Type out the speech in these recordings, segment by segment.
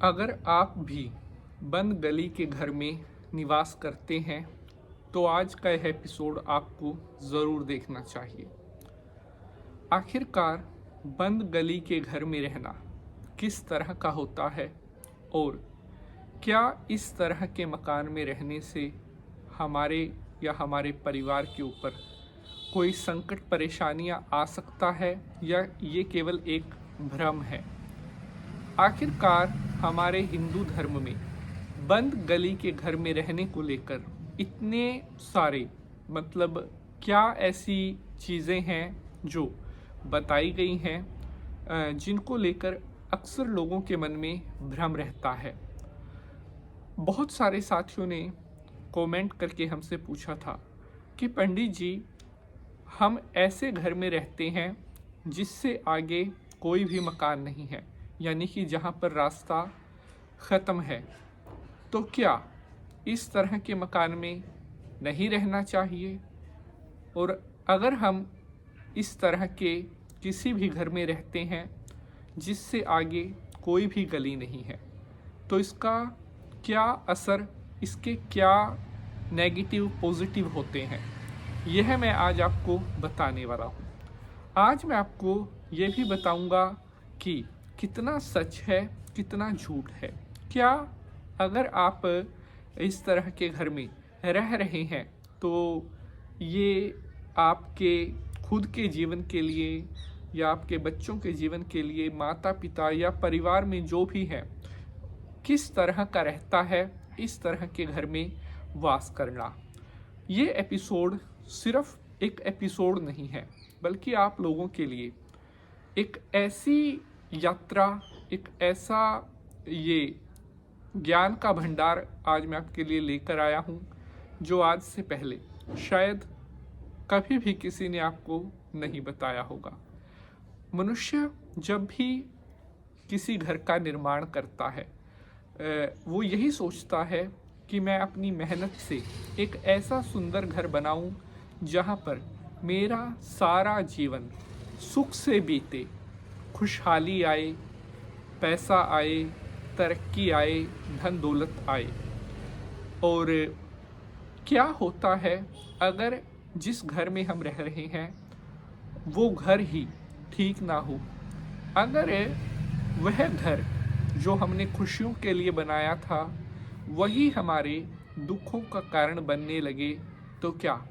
अगर आप भी बंद गली के घर में निवास करते हैं तो आज का यह एपिसोड आपको ज़रूर देखना चाहिए। आखिरकार बंद गली के घर में रहना किस तरह का होता है और क्या इस तरह के मकान में रहने से हमारे या हमारे परिवार के ऊपर कोई संकट परेशानियां आ सकता है या ये केवल एक भ्रम है। आखिरकार हमारे हिंदू धर्म में बंद गली के घर में रहने को लेकर इतने सारे क्या ऐसी चीज़ें हैं जो बताई गई हैं जिनको लेकर अक्सर लोगों के मन में भ्रम रहता है। बहुत सारे साथियों ने कमेंट करके हमसे पूछा था कि पंडित जी, हम ऐसे घर में रहते हैं जिससे आगे कोई भी मकान नहीं है, यानी कि जहाँ पर रास्ता ख़त्म है, तो क्या इस तरह के मकान में नहीं रहना चाहिए? और अगर हम इस तरह के किसी भी घर में रहते हैं जिससे आगे कोई भी गली नहीं है, तो इसका क्या असर, इसके क्या नेगेटिव पॉजिटिव होते हैं, यह मैं आज आपको बताने वाला हूँ। आज मैं आपको ये भी बताऊँगा कि कितना सच है कितना झूठ है। क्या अगर आप इस तरह के घर में रह रहे हैं तो ये आपके खुद के जीवन के लिए या आपके बच्चों के जीवन के लिए, माता पिता या परिवार में जो भी है, किस तरह का रहता है इस तरह के घर में वास करना। ये एपिसोड सिर्फ एक एपिसोड नहीं है, बल्कि आप लोगों के लिए एक ऐसी यात्रा, एक ऐसा ये ज्ञान का भंडार आज मैं आपके लिए लेकर आया हूँ जो आज से पहले शायद कभी भी किसी ने आपको नहीं बताया होगा। मनुष्य जब भी किसी घर का निर्माण करता है वो यही सोचता है कि मैं अपनी मेहनत से एक ऐसा सुंदर घर बनाऊं जहां पर मेरा सारा जीवन सुख से बीते, खुशहाली आए, पैसा आए, तरक्की आए, धन दौलत आए। और क्या होता है अगर जिस घर में हम रह रहे हैं वो घर ही ठीक ना हो, अगर वह घर जो हमने खुशियों के लिए बनाया था वही हमारे दुखों का कारण बनने लगे, तो क्या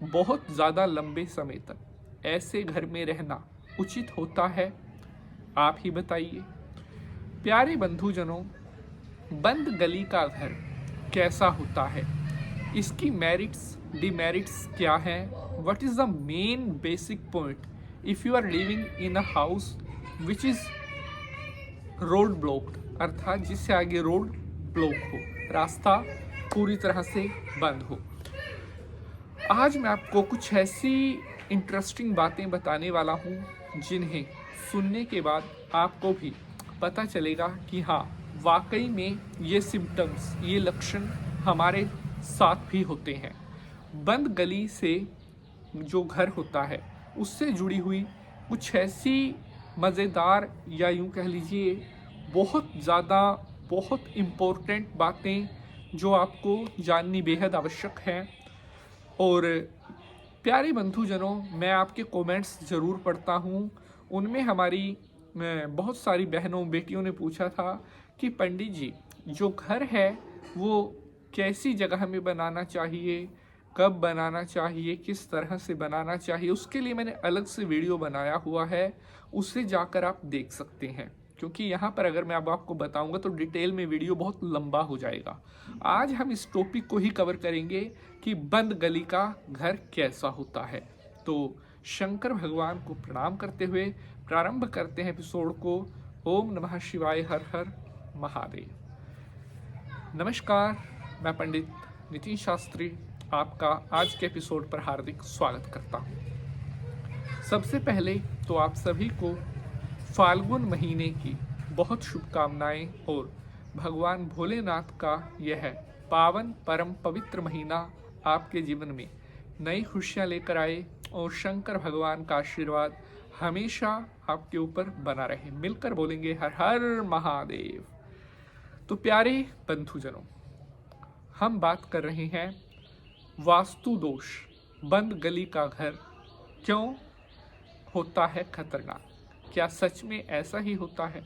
बहुत ज़्यादा लंबे समय तक ऐसे घर में रहना उचित होता है? आप ही बताइए। प्यारे बंधुजनों, बंद गली का घर कैसा होता है, इसकी मेरिट्स डिमेरिट्स क्या हैं, what is the main basic point if you are living in a house which is road blocked, अर्थात जिससे आगे रोड ब्लॉक हो, रास्ता पूरी तरह से बंद हो। आज मैं आपको कुछ ऐसी इंटरेस्टिंग बातें बताने वाला हूँ जिन्हें सुनने के बाद आपको भी पता चलेगा कि हाँ, वाकई में ये सिम्टम्स, ये लक्षण हमारे साथ भी होते हैं। बंद गली से जो घर होता है उससे जुड़ी हुई कुछ ऐसी मज़ेदार या यूँ कह लीजिए बहुत ज़्यादा, बहुत इम्पोर्टेंट बातें जो आपको जाननी बेहद आवश्यक हैं। और प्यारे बंधुजनों, मैं आपके कमेंट्स ज़रूर पढ़ता हूँ। उनमें हमारी बहुत सारी बहनों बेटियों ने पूछा था कि पंडित जी, जो घर है वो कैसी जगह में बनाना चाहिए, कब बनाना चाहिए, किस तरह से बनाना चाहिए। उसके लिए मैंने अलग से वीडियो बनाया हुआ है, उसे जाकर आप देख सकते हैं, क्योंकि यहाँ पर अगर मैं अब आपको बताऊंगा तो डिटेल में वीडियो बहुत लंबा हो जाएगा। आज हम इस टॉपिक को ही कवर करेंगे कि बंद गली का घर कैसा होता है। तो शंकर भगवान को प्रणाम करते हुए प्रारंभ करते हैं एपिसोड को। ओम नमः शिवाय, हर हर महादेव। नमस्कार, मैं पंडित नितिन शास्त्री आपका आज के एपिसोड पर हार्दिक स्वागत करता हूँ। सबसे पहले तो आप सभी को फाल्गुन महीने की बहुत शुभकामनाएं और भगवान भोलेनाथ का यह पावन परम पवित्र महीना आपके जीवन में नई खुशियां लेकर आए और शंकर भगवान का आशीर्वाद हमेशा आपके ऊपर बना रहे। मिलकर बोलेंगे हर हर महादेव। तो प्यारे बंधुजनों, हम बात कर रहे हैं वास्तु दोष, बंद गली का घर क्यों होता है खतरनाक। क्या सच में ऐसा ही होता है?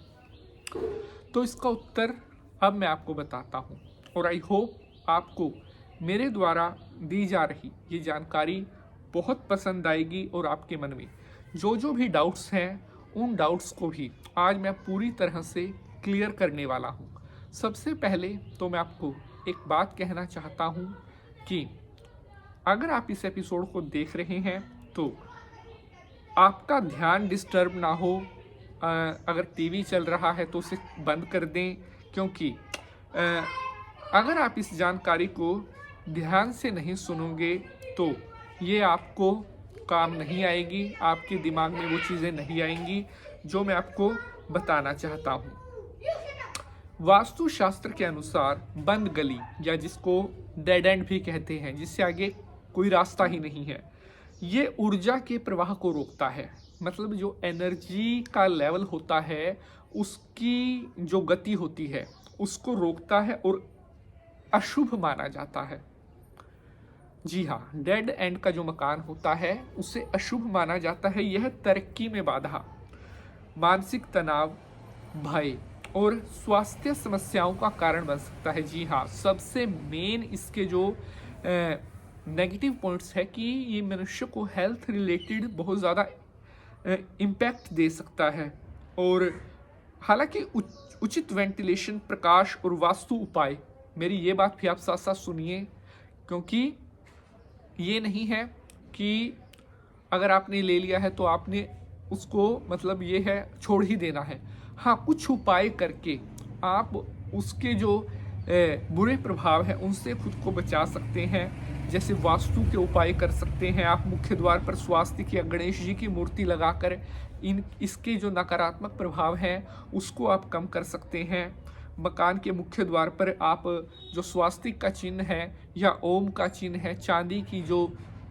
तो इसका उत्तर अब मैं आपको बताता हूँ और आई होप आपको मेरे द्वारा दी जा रही ये जानकारी बहुत पसंद आएगी और आपके मन में जो भी डाउट्स हैं उन डाउट्स को भी आज मैं पूरी तरह से क्लियर करने वाला हूँ। सबसे पहले तो मैं आपको एक बात कहना चाहता हूँ कि अगर आप इस एपिसोड को देख रहे हैं तो आपका ध्यान डिस्टर्ब ना हो। अगर टीवी चल रहा है तो उसे बंद कर दें, क्योंकि अगर आप इस जानकारी को ध्यान से नहीं सुनोगे तो ये आपको काम नहीं आएगी, आपके दिमाग में वो चीज़ें नहीं आएंगी जो मैं आपको बताना चाहता हूँ। वास्तुशास्त्र के अनुसार बंद गली, या जिसको डेड एंड भी कहते हैं, जिससे आगे कोई रास्ता ही नहीं है, ये ऊर्जा के प्रवाह को रोकता है। मतलब जो एनर्जी का लेवल होता है उसकी जो गति होती है उसको रोकता है और अशुभ माना जाता है। जी हाँ, डेड एंड का जो मकान होता है उसे अशुभ माना जाता है। यह तरक्की में बाधा, मानसिक तनाव, भय और स्वास्थ्य समस्याओं का कारण बन सकता है। जी हाँ, सबसे मेन इसके जो नेगेटिव पॉइंट्स है कि ये मनुष्य को हेल्थ रिलेटेड बहुत ज़्यादा इम्पैक्ट दे सकता है। और हालांकि उचित वेंटिलेशन, प्रकाश और वास्तु उपाय, मेरी ये बात भी आप साथ साथ सुनिए, क्योंकि ये नहीं है कि अगर आपने ले लिया है तो आपने उसको मतलब ये है छोड़ ही देना है। हाँ, कुछ उपाय करके आप उसके जो बुरे प्रभाव हैं उनसे खुद को बचा सकते हैं। जैसे वास्तु के उपाय कर सकते हैं आप, मुख्य द्वार पर स्वास्तिक या गणेश जी की मूर्ति लगाकर इसके जो नकारात्मक प्रभाव हैं उसको आप कम कर सकते हैं। मकान के मुख्य द्वार पर आप जो स्वास्तिक का चिन्ह है या ओम का चिन्ह है, चांदी की जो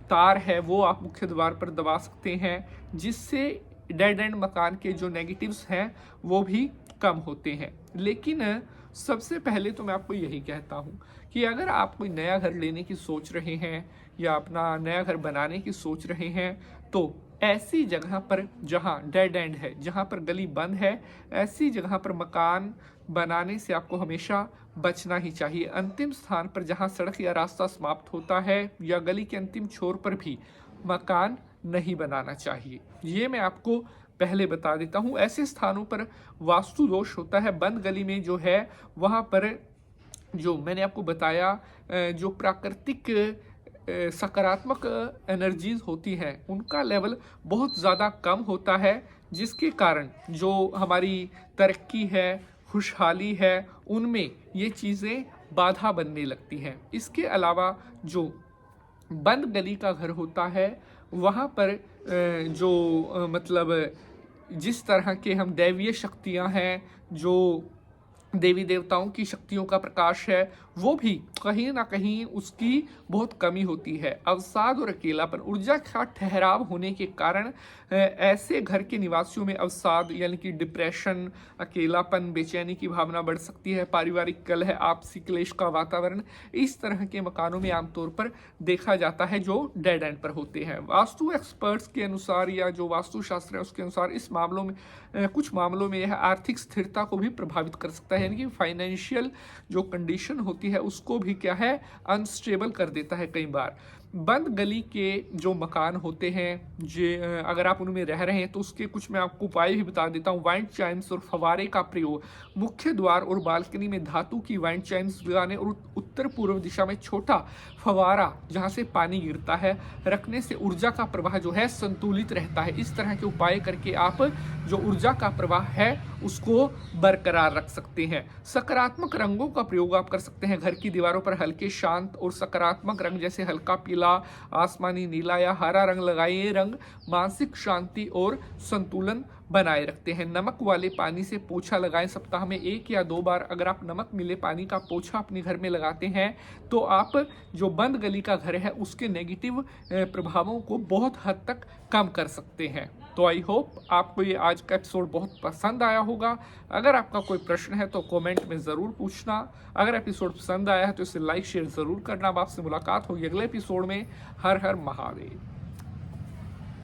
तार है वो आप मुख्य द्वार पर दबा सकते हैं, जिससे डेड एंड मकान के जो नेगेटिव्स हैं वो भी कम होते हैं। लेकिन सबसे पहले तो मैं आपको यही कहता हूँ कि अगर आप कोई नया घर लेने की सोच रहे हैं या अपना नया घर बनाने की सोच रहे हैं तो ऐसी जगह पर जहाँ डेड एंड है, जहाँ पर गली बंद है, ऐसी जगह पर मकान बनाने से आपको हमेशा बचना ही चाहिए। अंतिम स्थान पर जहाँ सड़क या रास्ता समाप्त होता है या गली के अंतिम छोर पर भी मकान नहीं बनाना चाहिए। ये मैं आपको पहले बता देता हूँ। ऐसे स्थानों पर वास्तु दोष होता है। बंद गली में जो है वहाँ पर जो मैंने आपको बताया जो प्राकृतिक सकारात्मक एनर्जीज होती हैं उनका लेवल बहुत ज़्यादा कम होता है, जिसके कारण जो हमारी तरक्की है, खुशहाली है, उनमें ये चीज़ें बाधा बनने लगती हैं। इसके अलावा जो बंद गली का घर होता है वहाँ पर जो मतलब जिस तरह के हम दैवीय शक्तियाँ हैं, जो देवी देवताओं की शक्तियों का प्रकाश है, वो भी कहीं ना कहीं उसकी बहुत कमी होती है। अवसाद और अकेलापन, ऊर्जा का ठहराव होने के कारण ऐसे घर के निवासियों में अवसाद यानी कि डिप्रेशन, अकेलापन, बेचैनी की भावना बढ़ सकती है। पारिवारिक कलह, आपसी क्लेश का वातावरण इस तरह के मकानों में आमतौर पर देखा जाता है जो डेड एंड पर होते हैं। वास्तु एक्सपर्ट्स के अनुसार या जो वास्तुशास्त्र है उसके अनुसार इस मामलों में कुछ मामलों में यह आर्थिक स्थिरता को भी प्रभावित कर सकता है, यानी कि फाइनेंशियल जो कंडीशन होती है उसको भी क्या है अनस्टेबल कर देता है कई बार। बंद गली के जो मकान होते हैं अगर आप उनमें रह रहे हैं तो उसके कुछ मैं आपको उपाय भी बता देता हूँ। वाइंड चाइम्स और फवारे का प्रयोग, मुख्य द्वार और बालकनी में धातु की वाइंड चाइम्स लगाने और उत्तर पूर्व दिशा में छोटा फवारा जहाँ से पानी गिरता है रखने से ऊर्जा का प्रवाह जो है संतुलित रहता है। इस तरह के उपाय करके आप जो ऊर्जा का प्रवाह है उसको बरकरार रख सकते हैं। सकारात्मक रंगों का प्रयोग आप कर सकते हैं। घर की दीवारों पर हल्के, शांत और सकारात्मक रंग जैसे हल्का पीला, आसमानी नीला या हरा रंग लगाइए। रंग मानसिक शांति और संतुलन बनाए रखते हैं। नमक वाले पानी से पोछा लगाएं। सप्ताह में 1 या 2 बार अगर आप नमक मिले पानी का पोछा अपने घर में लगाते हैं तो आप जो बंद गली का घर है उसके नेगेटिव प्रभावों को बहुत हद तक कम कर सकते हैं। तो आई होप आपको ये आज का एपिसोड बहुत पसंद आया होगा। अगर आपका कोई प्रश्न है तो कमेंट में ज़रूर पूछना। अगर एपिसोड पसंद आया है तो इसे लाइक शेयर ज़रूर करना। अब आपसे मुलाकात होगी अगले एपिसोड में। हर हर महादेव।